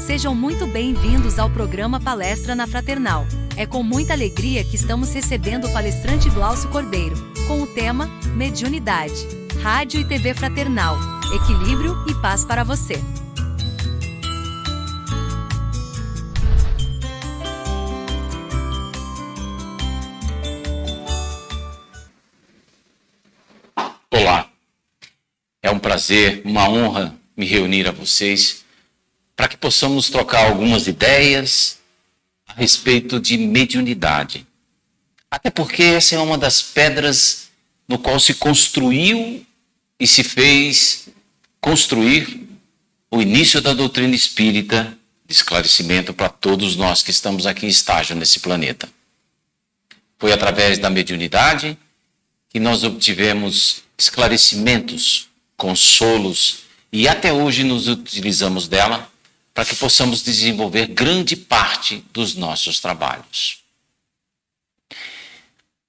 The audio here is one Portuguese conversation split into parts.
Sejam muito bem-vindos ao programa Palestra na Fraternal. É com muita alegria que estamos recebendo o palestrante Glaucio Cordeiro, com o tema Mediunidade, Rádio e TV Fraternal, Equilíbrio e Paz para você. Olá, é um prazer, uma honra me reunir a vocês para que possamos trocar algumas ideias a respeito de mediunidade. Até porque essa é uma das pedras no qual se construiu e se fez construir o início da doutrina espírita de esclarecimento para todos nós que estamos aqui em estágio nesse planeta. Foi através da mediunidade que nós obtivemos esclarecimentos, consolos e até hoje nos utilizamos dela para que possamos desenvolver grande parte dos nossos trabalhos.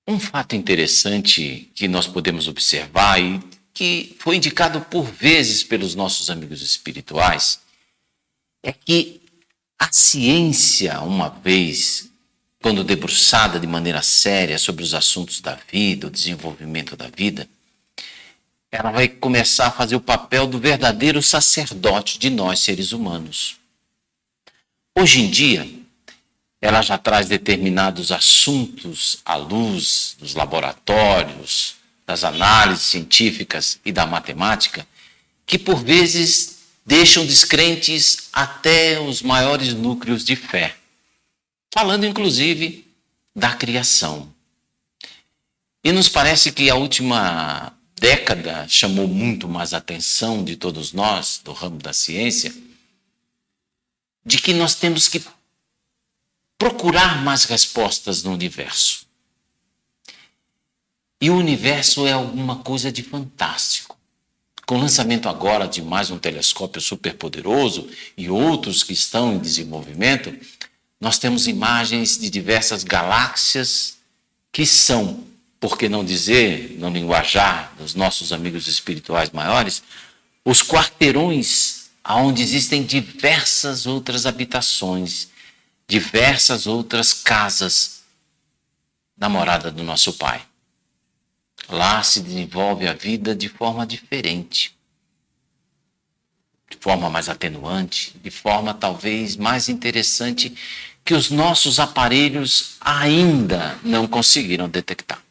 Um fato interessante que nós podemos observar e que foi indicado por vezes pelos nossos amigos espirituais é que a ciência, uma vez, quando debruçada de maneira séria sobre os assuntos da vida, o desenvolvimento da vida, ela vai começar a fazer o papel do verdadeiro sacerdote de nós, seres humanos. Hoje em dia, ela já traz determinados assuntos à luz dos laboratórios, das análises científicas e da matemática, que por vezes deixam descrentes até os maiores núcleos de fé, falando inclusive da criação. E nos parece que a última década chamou muito mais a atenção de todos nós, do ramo da ciência, de que nós temos que procurar mais respostas no universo. E o universo é alguma coisa de fantástico. Com o lançamento agora de mais um telescópio superpoderoso e outros que estão em desenvolvimento, nós temos imagens de diversas galáxias que são, por que não dizer, no linguajar dos nossos amigos espirituais maiores, os quarteirões onde existem diversas outras habitações, diversas outras casas na morada do nosso Pai. Lá se desenvolve a vida de forma diferente, de forma mais atenuante, de forma talvez mais interessante que os nossos aparelhos ainda não conseguiram detectar.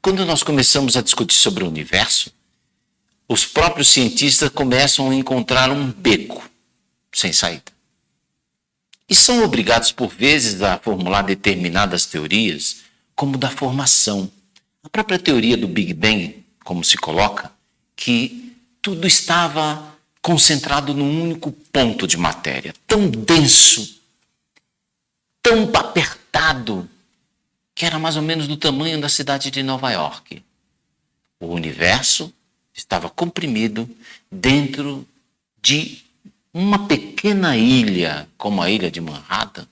Quando nós começamos a discutir sobre o universo, os próprios cientistas começam a encontrar um beco sem saída. E são obrigados, por vezes, a formular determinadas teorias, como da formação. A própria teoria do Big Bang, como se coloca, que tudo estava concentrado num único ponto de matéria, tão denso, tão apertado, que era mais ou menos do tamanho da cidade de Nova York. O universo estava comprimido dentro de uma pequena ilha, como a ilha de Manhattan,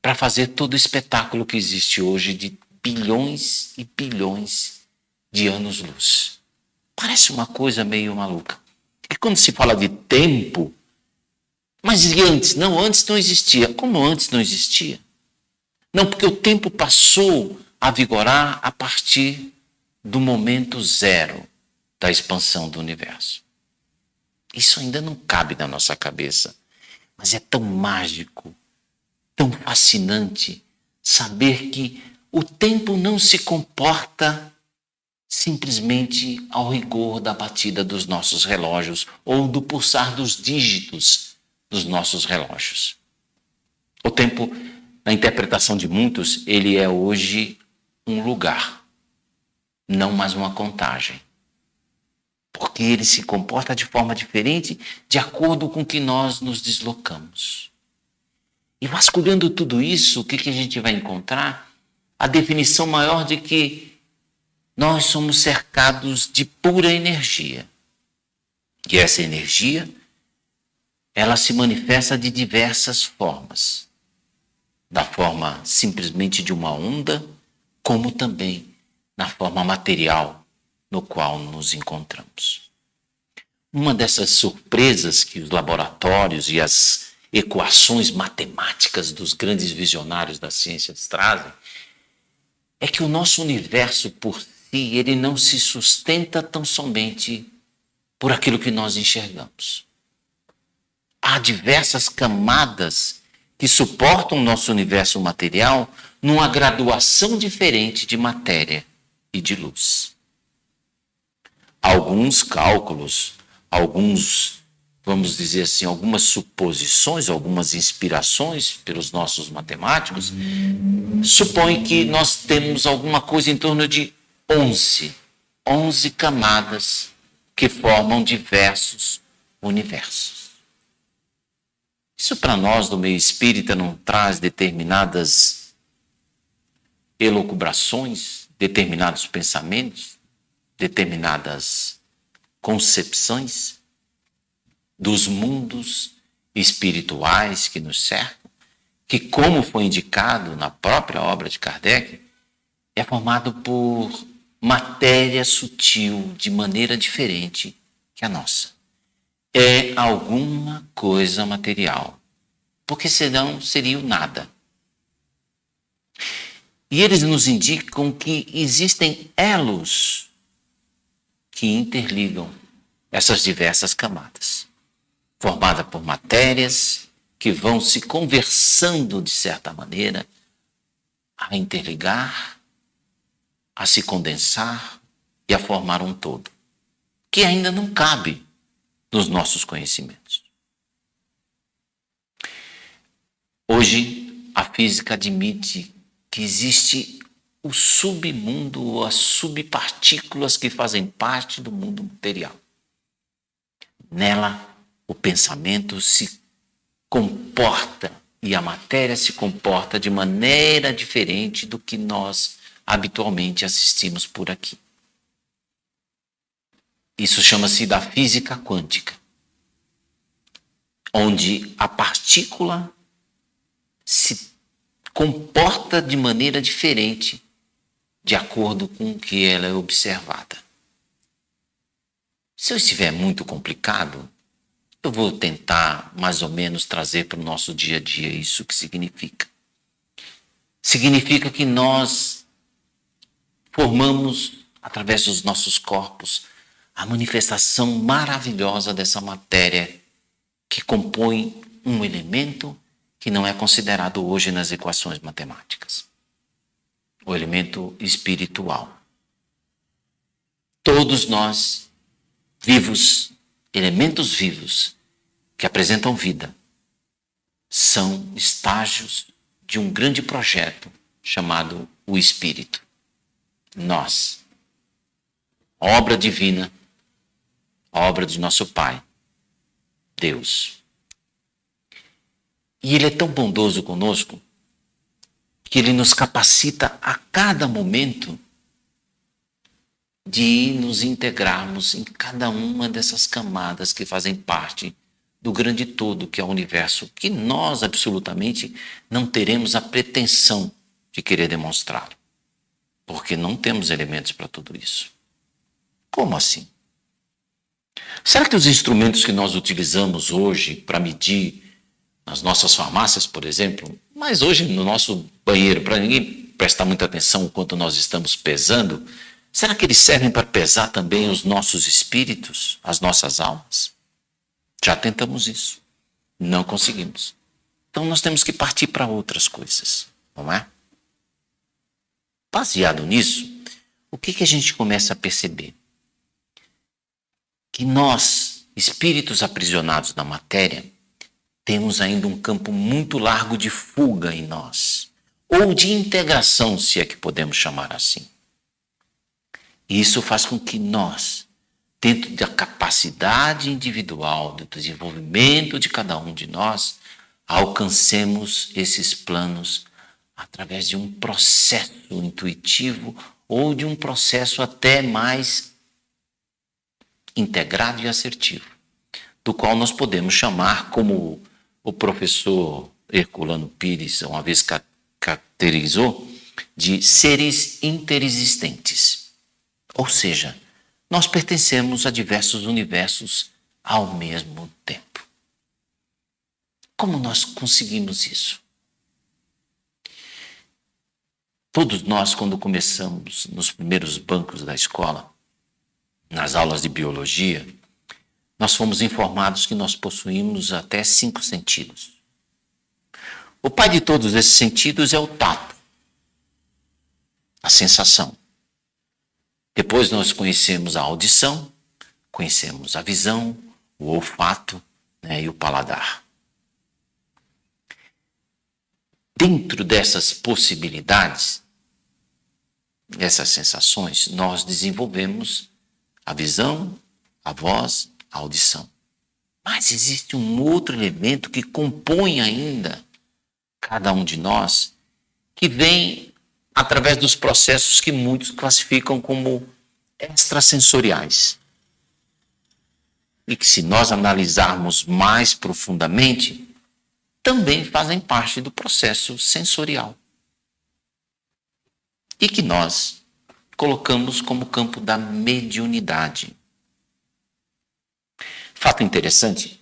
para fazer todo o espetáculo que existe hoje de bilhões e bilhões de anos-luz. Parece uma coisa meio maluca. E quando se fala de tempo, mas e antes? Não, antes não existia. Como antes não existia? Não, porque o tempo passou a vigorar a partir do momento zero da expansão do universo. Isso ainda não cabe na nossa cabeça, mas é tão mágico, tão fascinante saber que o tempo não se comporta simplesmente ao rigor da batida dos nossos relógios ou do pulsar dos dígitos dos nossos relógios. O tempo, na interpretação de muitos, ele é hoje um lugar, não mais uma contagem. Porque ele se comporta de forma diferente de acordo com que nós nos deslocamos. E vasculhando tudo isso, o que a gente vai encontrar? A definição maior de que nós somos cercados de pura energia. E essa energia, ela se manifesta de diversas formas. Da forma simplesmente de uma onda, como também na forma material no qual nos encontramos. uma dessas surpresas que os laboratórios e as equações matemáticas dos grandes visionários das ciências trazem é que o nosso universo por si, ele não se sustenta tão somente por aquilo que nós enxergamos. Há diversas camadas que suportam o nosso universo material numa graduação diferente de matéria e de luz. Alguns cálculos, vamos dizer assim, algumas suposições, algumas inspirações pelos nossos matemáticos, supõem que nós temos alguma coisa em torno de 11 camadas que formam diversos universos. Isso para nós do meio espírita não traz determinadas elucubrações, determinados pensamentos, determinadas concepções dos mundos espirituais que nos cercam, que, como foi indicado na própria obra de Kardec, é formado por matéria sutil de maneira diferente que a nossa. É alguma coisa material, porque senão seria o nada. E eles nos indicam que existem elos que interligam essas diversas camadas, formada por matérias que vão se conversando de certa maneira, a interligar, a se condensar e a formar um todo, que ainda não cabe nos nossos conhecimentos. Hoje, a física admite que existe o submundo ou as subpartículas que fazem parte do mundo material. Nela, o pensamento se comporta e a matéria se comporta de maneira diferente do que nós habitualmente assistimos por aqui. Isso chama-se da física quântica, onde a partícula se comporta de maneira diferente de acordo com o que ela é observada. Se eu estiver muito complicado, eu vou tentar mais ou menos trazer para o nosso dia a dia isso que significa. Significa que nós formamos, através dos nossos corpos, a manifestação maravilhosa dessa matéria que compõe um elemento que não é considerado hoje nas equações matemáticas. O elemento espiritual. Todos nós, vivos, elementos vivos que apresentam vida, são estágios de um grande projeto chamado o Espírito. Nós, obra divina, obra de nosso Pai, Deus. E Ele é tão bondoso conosco que Ele nos capacita a cada momento de nos integrarmos em cada uma dessas camadas que fazem parte do grande todo que é o universo, que nós absolutamente não teremos a pretensão de querer demonstrar, porque não temos elementos para tudo isso. Como assim? Será que os instrumentos que nós utilizamos hoje para medir nas nossas farmácias, por exemplo, mas hoje no nosso banheiro, para ninguém prestar muita atenção enquanto nós estamos pesando, será que eles servem para pesar também os nossos espíritos, as nossas almas? Já tentamos isso. Não conseguimos. Então nós temos que partir para outras coisas, não é? Baseado nisso, o que a gente começa a perceber? Que nós, espíritos aprisionados na matéria, temos ainda um campo muito largo de fuga em nós, ou de integração, se é que podemos chamar assim. E isso faz com que nós, dentro da capacidade individual, do desenvolvimento de cada um de nós, alcancemos esses planos através de um processo intuitivo ou de um processo até mais integrado e assertivo, do qual nós podemos chamar, como o professor Herculano Pires uma vez caracterizou, de seres interexistentes. Ou seja, nós pertencemos a diversos universos ao mesmo tempo. Como nós conseguimos isso? Todos nós, quando começamos nos primeiros bancos da escola, nas aulas de biologia, nós fomos informados que nós possuímos até 5 sentidos. O pai de todos esses sentidos é o tato, a sensação. Depois nós conhecemos a audição, conhecemos a visão, o olfato, né, e o paladar. Dentro dessas possibilidades, dessas sensações, nós desenvolvemos a visão, a voz, a audição. Mas existe um outro elemento que compõe ainda cada um de nós, que vem através dos processos que muitos classificam como extrasensoriais. E que, se nós analisarmos mais profundamente, também fazem parte do processo sensorial. E que nós colocamos como campo da mediunidade. Fato interessante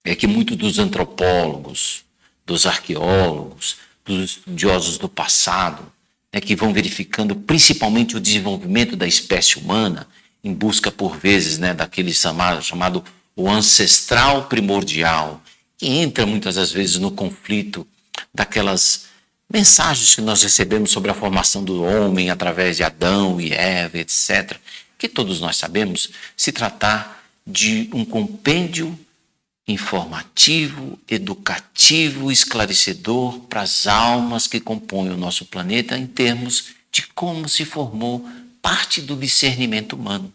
é que muitos dos antropólogos, dos arqueólogos, dos estudiosos do passado, né, que vão verificando principalmente o desenvolvimento da espécie humana, em busca, por vezes, né, daquele chamado o ancestral primordial, que entra muitas das vezes no conflito daquelas mensagens que nós recebemos sobre a formação do homem através de Adão e Eva, etc., que todos nós sabemos se tratar de um compêndio informativo, educativo, esclarecedor para as almas que compõem o nosso planeta em termos de como se formou parte do discernimento humano.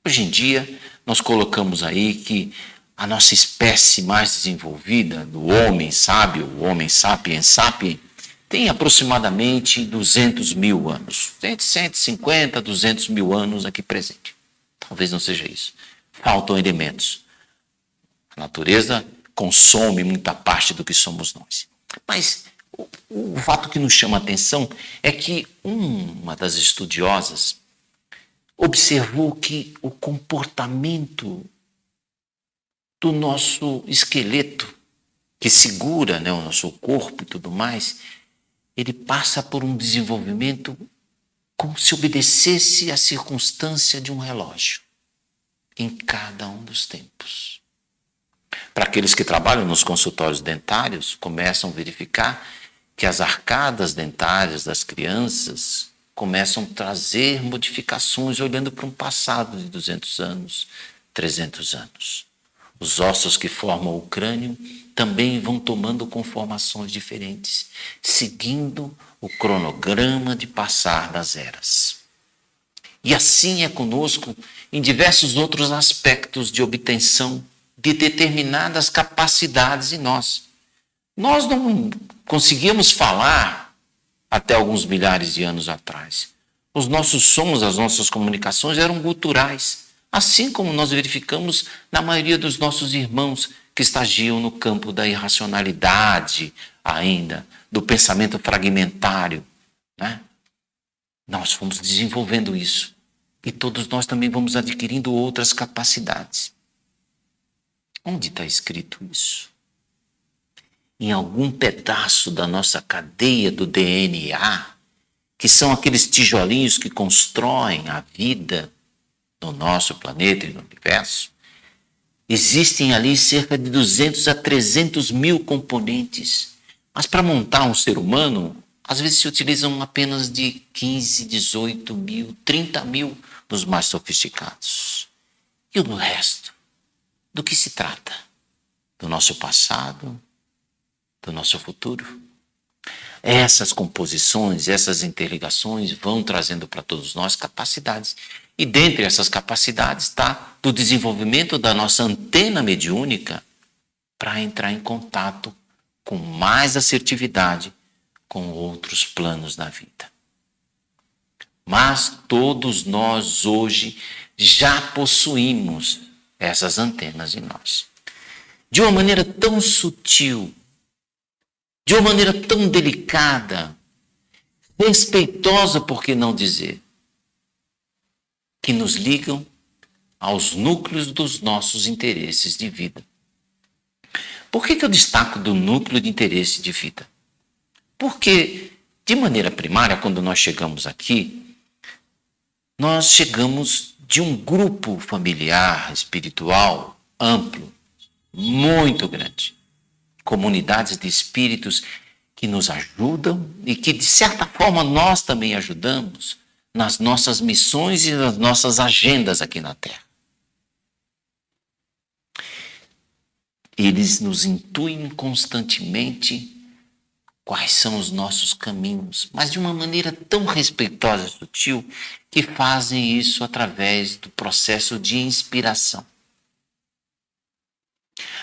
Hoje em dia, nós colocamos aí que a nossa espécie mais desenvolvida, do homem sábio, o homem sapiens sapiens, tem aproximadamente 200 mil anos. 150, 200 mil anos aqui presente. Talvez não seja isso. Faltam elementos. A natureza consome muita parte do que somos nós. Mas o fato que nos chama a atenção é que uma das estudiosas observou que o comportamento do nosso esqueleto, que segura, né, o nosso corpo e tudo mais, ele passa por um desenvolvimento como se obedecesse à circunstância de um relógio em cada um dos tempos. Para aqueles que trabalham nos consultórios dentários, começam a verificar que as arcadas dentárias das crianças começam a trazer modificações olhando para um passado de 200 anos, 300 anos. Os ossos que formam o crânio também vão tomando conformações diferentes, seguindo o cronograma de passar das eras. E assim é conosco em diversos outros aspectos de obtenção de determinadas capacidades em nós. Nós não conseguíamos falar até alguns milhares de anos atrás. Os nossos sons, as nossas comunicações eram guturais, assim como nós verificamos na maioria dos nossos irmãos que estagiam no campo da irracionalidade ainda, do pensamento fragmentário, né? Nós fomos desenvolvendo isso e todos nós também vamos adquirindo outras capacidades. Onde está escrito isso? Em algum pedaço da nossa cadeia do DNA, que são aqueles tijolinhos que constroem a vida no nosso planeta e no universo, existem ali cerca de 200 a 300 mil componentes. Mas para montar um ser humano, às vezes se utilizam apenas de 15, 18 mil, 30 mil dos mais sofisticados. E o resto? Do que se trata? Do nosso passado? Do nosso futuro? Essas composições, essas interligações vão trazendo para todos nós capacidades. E dentre essas capacidades está do desenvolvimento da nossa antena mediúnica para entrar em contato com mais assertividade com outros planos da vida. Mas todos nós hoje já possuímos essas antenas em nós. De uma maneira tão sutil, de uma maneira tão delicada, respeitosa, por que não dizer, que nos ligam aos núcleos dos nossos interesses de vida. Por que eu destaco do núcleo de interesse de vida? Porque, de maneira primária, quando nós chegamos aqui, nós chegamos de um grupo familiar, espiritual, amplo, muito grande. Comunidades de espíritos que nos ajudam e que, de certa forma, nós também ajudamos nas nossas missões e nas nossas agendas aqui na Terra. Eles nos intuem constantemente quais são os nossos caminhos, mas de uma maneira tão respeitosa e sutil que fazem isso através do processo de inspiração.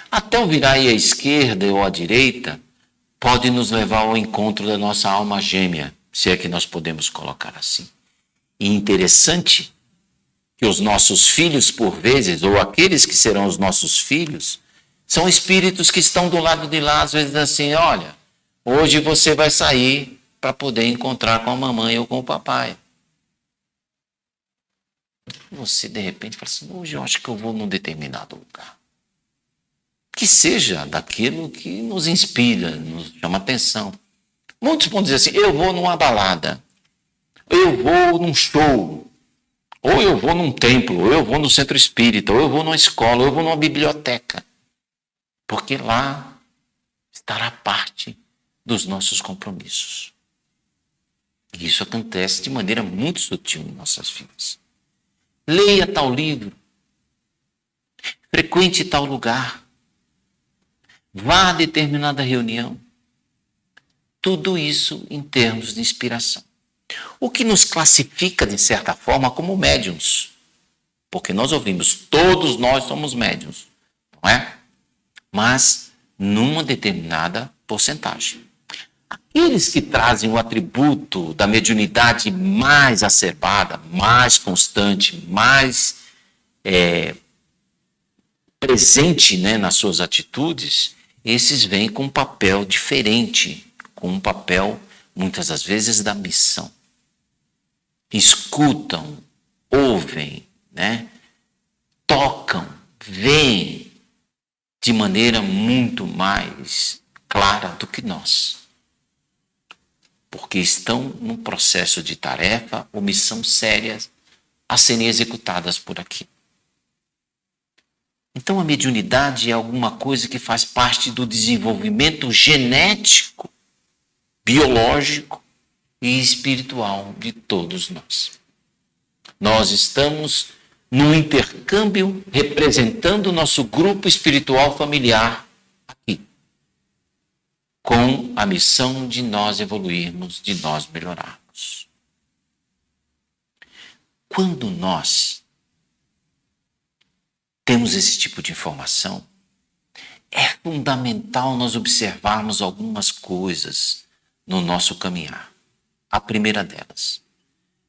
Até o virar à esquerda ou à direita pode nos levar ao encontro da nossa alma gêmea, se é que nós podemos colocar assim. E interessante que os nossos filhos, por vezes, ou aqueles que serão os nossos filhos, são espíritos que estão do lado de lá, às vezes assim, olha, hoje você vai sair para poder encontrar com a mamãe ou com o papai. Você, de repente, fala assim, hoje eu acho que eu vou num determinado lugar. Que seja daquilo que nos inspira, nos chama atenção. Muitos vão dizer assim, eu vou numa balada, eu vou num show, ou eu vou num templo, ou eu vou no centro espírita, ou eu vou numa escola, ou eu vou numa biblioteca. Porque lá estará parte dos nossos compromissos. E isso acontece de maneira muito sutil em nossas vidas. Leia tal livro, frequente tal lugar, vá a determinada reunião. Tudo isso em termos de inspiração. O que nos classifica, de certa forma, como médiuns. Porque nós ouvimos, todos nós somos médiuns, não é? Mas numa determinada porcentagem. Aqueles que trazem o atributo da mediunidade mais acerbada, mais constante, mais presente, né, nas suas atitudes, esses vêm com um papel diferente, com um papel, muitas das vezes, da missão. Escutam, ouvem, né, tocam, veem de maneira muito mais clara do que nós. Porque estão num processo de tarefa ou missão sérias a serem executadas por aqui. Então a mediunidade é alguma coisa que faz parte do desenvolvimento genético, biológico e espiritual de todos nós. Nós estamos num intercâmbio representando o nosso grupo espiritual familiar aqui, com a missão de nós evoluirmos, de nós melhorarmos. Quando nós temos esse tipo de informação, é fundamental nós observarmos algumas coisas no nosso caminhar. A primeira delas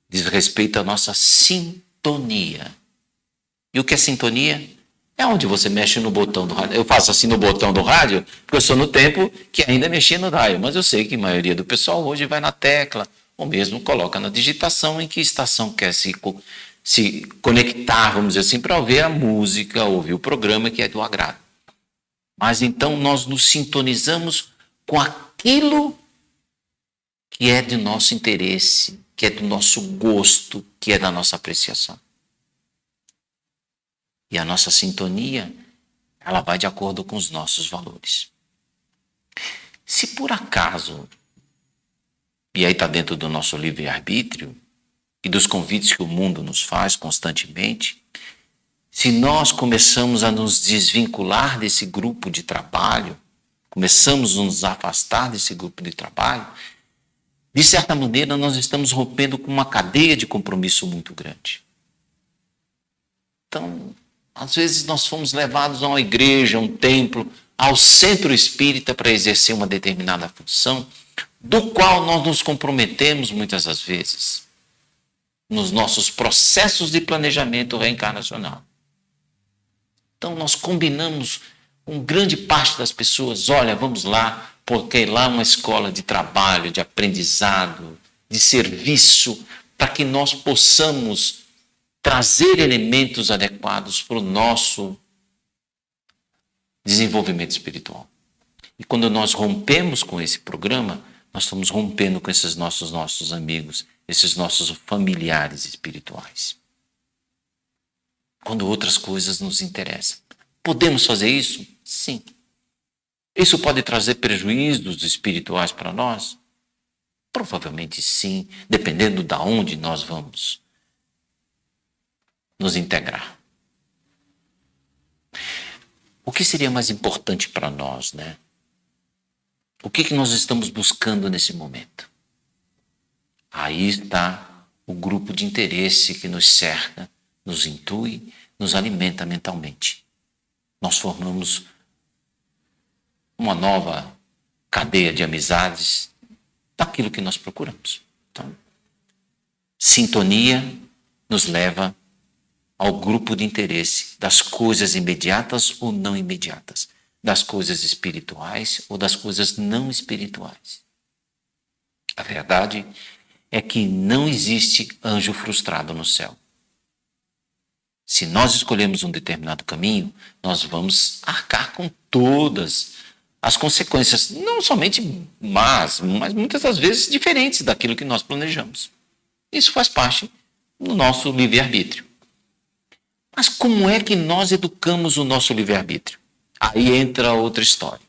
diz respeito à nossa sintonia. E o que é sintonia? É onde você mexe no botão do rádio. Eu faço assim no botão do rádio, porque eu sou no tempo que ainda mexia no rádio. Mas eu sei que a maioria do pessoal hoje vai na tecla, ou mesmo coloca na digitação em que estação quer se conectar, vamos dizer assim, para ouvir a música, ouvir o programa que é do agrado. Mas então nós nos sintonizamos com aquilo que é de nosso interesse, que é do nosso gosto, que é da nossa apreciação. E a nossa sintonia, ela vai de acordo com os nossos valores. Se por acaso, e aí está dentro do nosso livre-arbítrio e dos convites que o mundo nos faz constantemente, se nós começamos a nos desvincular desse grupo de trabalho, começamos a nos afastar desse grupo de trabalho, de certa maneira nós estamos rompendo com uma cadeia de compromisso muito grande. Então, às vezes nós fomos levados a uma igreja, a um templo, ao centro espírita para exercer uma determinada função, do qual nós nos comprometemos muitas das vezes nos nossos processos de planejamento reencarnacional. Então nós combinamos com grande parte das pessoas, olha, vamos lá, porque lá é uma escola de trabalho, de aprendizado, de serviço, para que nós possamos trazer elementos adequados para o nosso desenvolvimento espiritual. E quando nós rompemos com esse programa, nós estamos rompendo com esses nossos amigos, esses nossos familiares espirituais. Quando outras coisas nos interessam. Podemos fazer isso? Sim. Isso pode trazer prejuízos espirituais para nós? Provavelmente sim, dependendo de onde nós vamos nos integrar. O que seria mais importante para nós, né? O que nós estamos buscando nesse momento? Aí está o grupo de interesse que nos cerca, nos intui, nos alimenta mentalmente. Nós formamos uma nova cadeia de amizades daquilo que nós procuramos. Então, sintonia nos leva ao grupo de interesse das coisas imediatas ou não imediatas, das coisas espirituais ou das coisas não espirituais. A verdade é que não existe anjo frustrado no céu. Se nós escolhemos um determinado caminho, nós vamos arcar com todas as consequências, não somente más, mas muitas das vezes diferentes daquilo que nós planejamos. Isso faz parte do nosso livre-arbítrio. Mas como é que nós educamos o nosso livre-arbítrio? Aí entra outra história.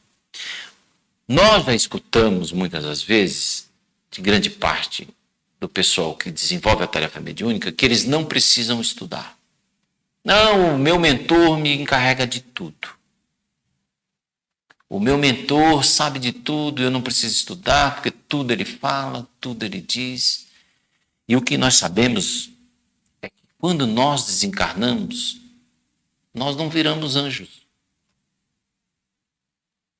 Nós já escutamos muitas das vezes, de grande parte do pessoal que desenvolve a tarefa mediúnica, que eles não precisam estudar. Não, o meu mentor me encarrega de tudo. O meu mentor sabe de tudo, eu não preciso estudar, porque tudo ele fala, tudo ele diz. E o que nós sabemos é que quando nós desencarnamos, nós não viramos anjos.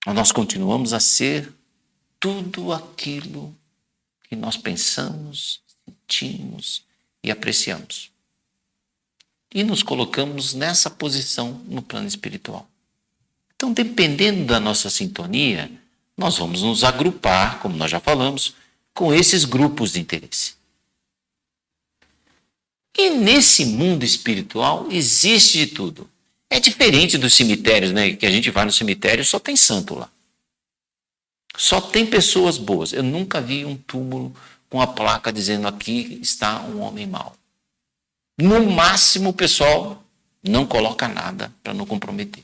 Nós continuamos a ser tudo aquilo que nós pensamos, sentimos e apreciamos. E nos colocamos nessa posição no plano espiritual. Então, dependendo da nossa sintonia, nós vamos nos agrupar, como nós já falamos, com esses grupos de interesse. E nesse mundo espiritual existe de tudo. É diferente dos cemitérios, né? Que a gente vai no cemitério e só tem santo lá. Só tem pessoas boas. Eu nunca vi um túmulo com a placa dizendo aqui está um homem mau. No máximo, o pessoal não coloca nada para não comprometer.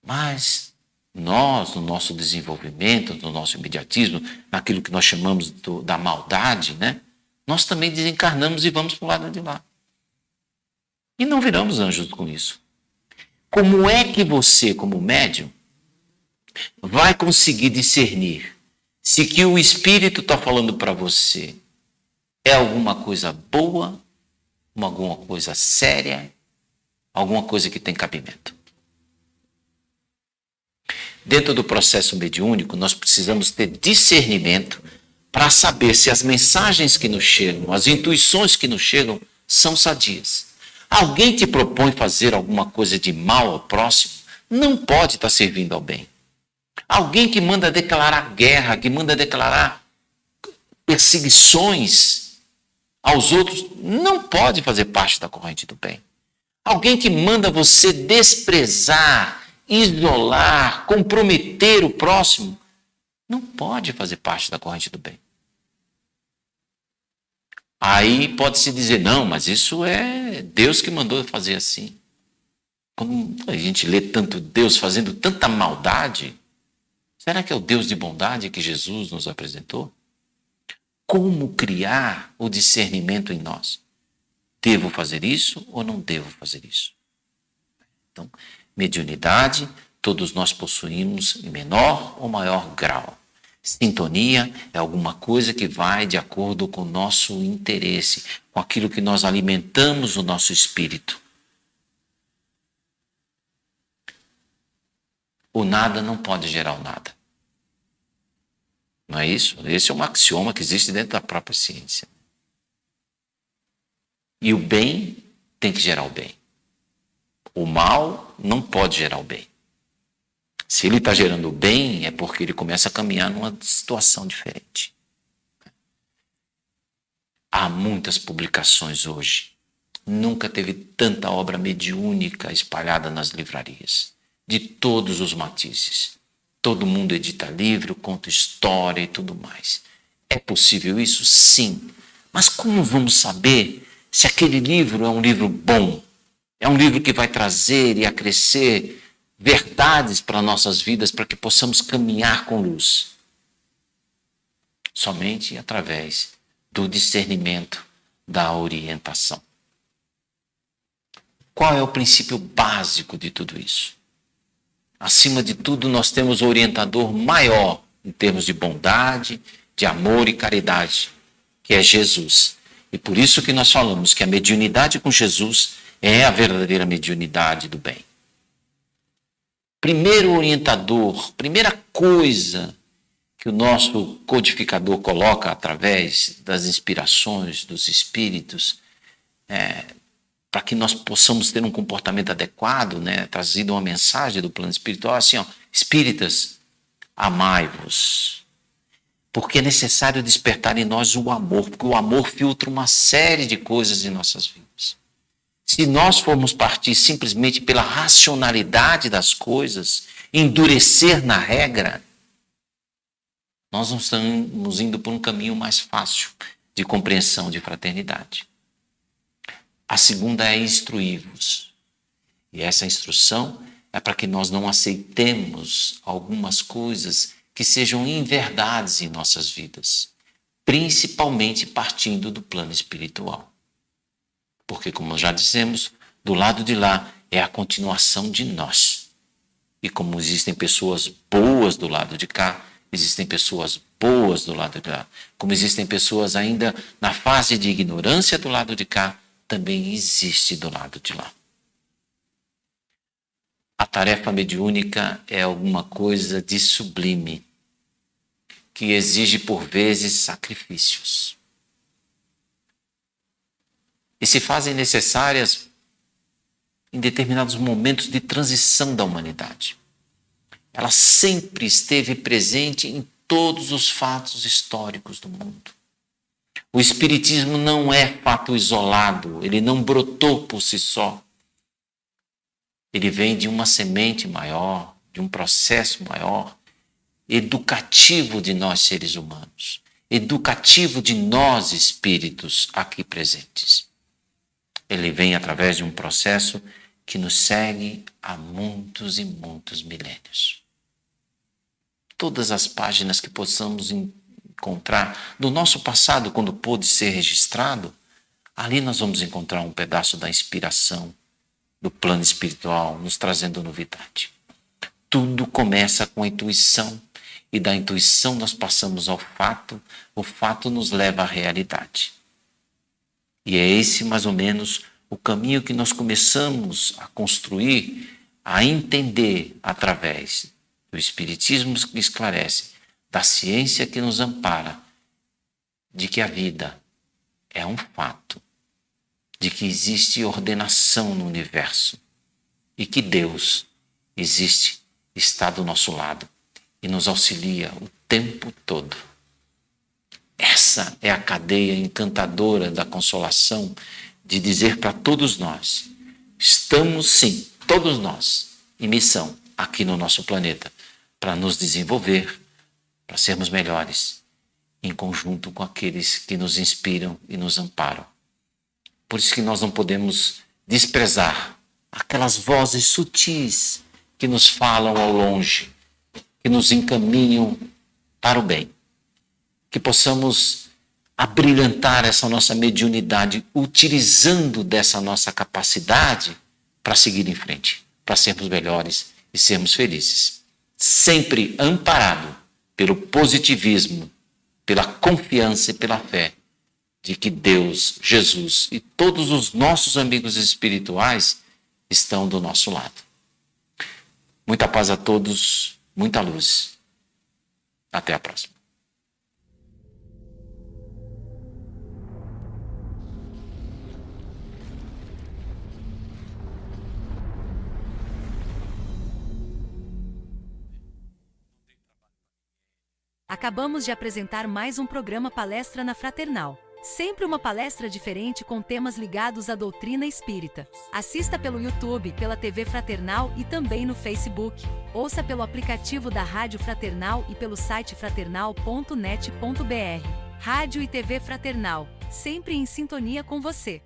Mas nós, no nosso desenvolvimento, no nosso imediatismo, naquilo que nós chamamos da maldade, né? Nós também desencarnamos e vamos para o lado de lá. E não viramos anjos com isso. Como é que você, como médium, vai conseguir discernir se que o Espírito está falando para você é alguma coisa boa, alguma coisa séria, alguma coisa que tem cabimento? Dentro do processo mediúnico, nós precisamos ter discernimento para saber se as mensagens que nos chegam, as intuições que nos chegam, são sadias. Alguém te propõe fazer alguma coisa de mal ao próximo, não pode estar servindo ao bem. Alguém que manda declarar guerra, que manda declarar perseguições aos outros, não pode fazer parte da corrente do bem. Alguém que manda você desprezar, isolar, comprometer o próximo, não pode fazer parte da corrente do bem. Aí pode-se dizer, não, mas isso é Deus que mandou fazer assim. Quando a gente lê tanto Deus fazendo tanta maldade, será que é o Deus de bondade que Jesus nos apresentou? Como criar o discernimento em nós? Devo fazer isso ou não devo fazer isso? Então, mediunidade, todos nós possuímos em menor ou maior grau. Sintonia é alguma coisa que vai de acordo com o nosso interesse, com aquilo que nós alimentamos o nosso espírito. O nada não pode gerar o nada. Não é isso? Esse é um axioma que existe dentro da própria ciência. E o bem tem que gerar o bem. O mal não pode gerar o bem. Se ele está gerando o bem, é porque ele começa a caminhar numa situação diferente. Há muitas publicações hoje. Nunca teve tanta obra mediúnica espalhada nas livrarias, de todos os matizes. Todo mundo edita livro, conta história e tudo mais. É possível isso? Sim. Mas como vamos saber se aquele livro é um livro bom? É um livro que vai trazer e acrescer verdades para nossas vidas, para que possamos caminhar com luz? Somente através do discernimento, da orientação. Qual é o princípio básico de tudo isso? Acima de tudo, nós temos o orientador maior em termos de bondade, de amor e caridade, que é Jesus. E por isso que nós falamos que a mediunidade com Jesus é a verdadeira mediunidade do bem. Primeiro orientador, primeira coisa que o nosso codificador coloca através das inspirações dos espíritos, para que nós possamos ter um comportamento adequado, trazido uma mensagem do plano espiritual, assim, espíritas, amai-vos, porque é necessário despertar em nós o amor, porque o amor filtra uma série de coisas em nossas vidas. Se nós formos partir simplesmente pela racionalidade das coisas, endurecer na regra, nós não estamos indo por um caminho mais fácil de compreensão de fraternidade. A segunda é instruir-vos. E essa instrução é para que nós não aceitemos algumas coisas que sejam inverdades em nossas vidas, principalmente partindo do plano espiritual. Porque, como já dissemos, do lado de lá é a continuação de nós. E como existem pessoas boas do lado de cá, existem pessoas boas do lado de lá. Como existem pessoas ainda na fase de ignorância do lado de cá, também existe do lado de lá. A tarefa mediúnica é alguma coisa de sublime, que exige por vezes sacrifícios. E se fazem necessárias em determinados momentos de transição da humanidade. Ela sempre esteve presente em todos os fatos históricos do mundo. O espiritismo não é fato isolado, ele não brotou por si só. Ele vem de uma semente maior, de um processo maior, educativo de nós seres humanos, educativo de nós espíritos aqui presentes. Ele vem através de um processo que nos segue há muitos e muitos milênios. Todas as páginas que possamos encontrar do nosso passado, quando pôde ser registrado, ali nós vamos encontrar um pedaço da inspiração do plano espiritual, nos trazendo novidade. Tudo começa com a intuição, e da intuição nós passamos ao fato, o fato nos leva à realidade. E é esse, mais ou menos, o caminho que nós começamos a construir, a entender através do Espiritismo que esclarece, da ciência que nos ampara, de que a vida é um fato, de que existe ordenação no universo e que Deus existe, está do nosso lado e nos auxilia o tempo todo. Essa é a cadeia encantadora da consolação, de dizer para todos nós, estamos sim, todos nós, em missão aqui no nosso planeta, para nos desenvolver, para sermos melhores, em conjunto com aqueles que nos inspiram e nos amparam. Por isso que nós não podemos desprezar aquelas vozes sutis que nos falam ao longe, que nos encaminham para o bem. Que possamos abrilhantar essa nossa mediunidade, utilizando dessa nossa capacidade para seguir em frente, para sermos melhores e sermos felizes. Sempre amparado pelo positivismo, pela confiança e pela fé de que Deus, Jesus e todos os nossos amigos espirituais estão do nosso lado. Muita paz a todos, muita luz. Até a próxima. Acabamos de apresentar mais um programa Palestra na Fraternal. Sempre uma palestra diferente com temas ligados à doutrina espírita. Assista pelo YouTube, pela TV Fraternal e também no Facebook. Ouça pelo aplicativo da Rádio Fraternal e pelo site fraternal.net.br. Rádio e TV Fraternal, sempre em sintonia com você.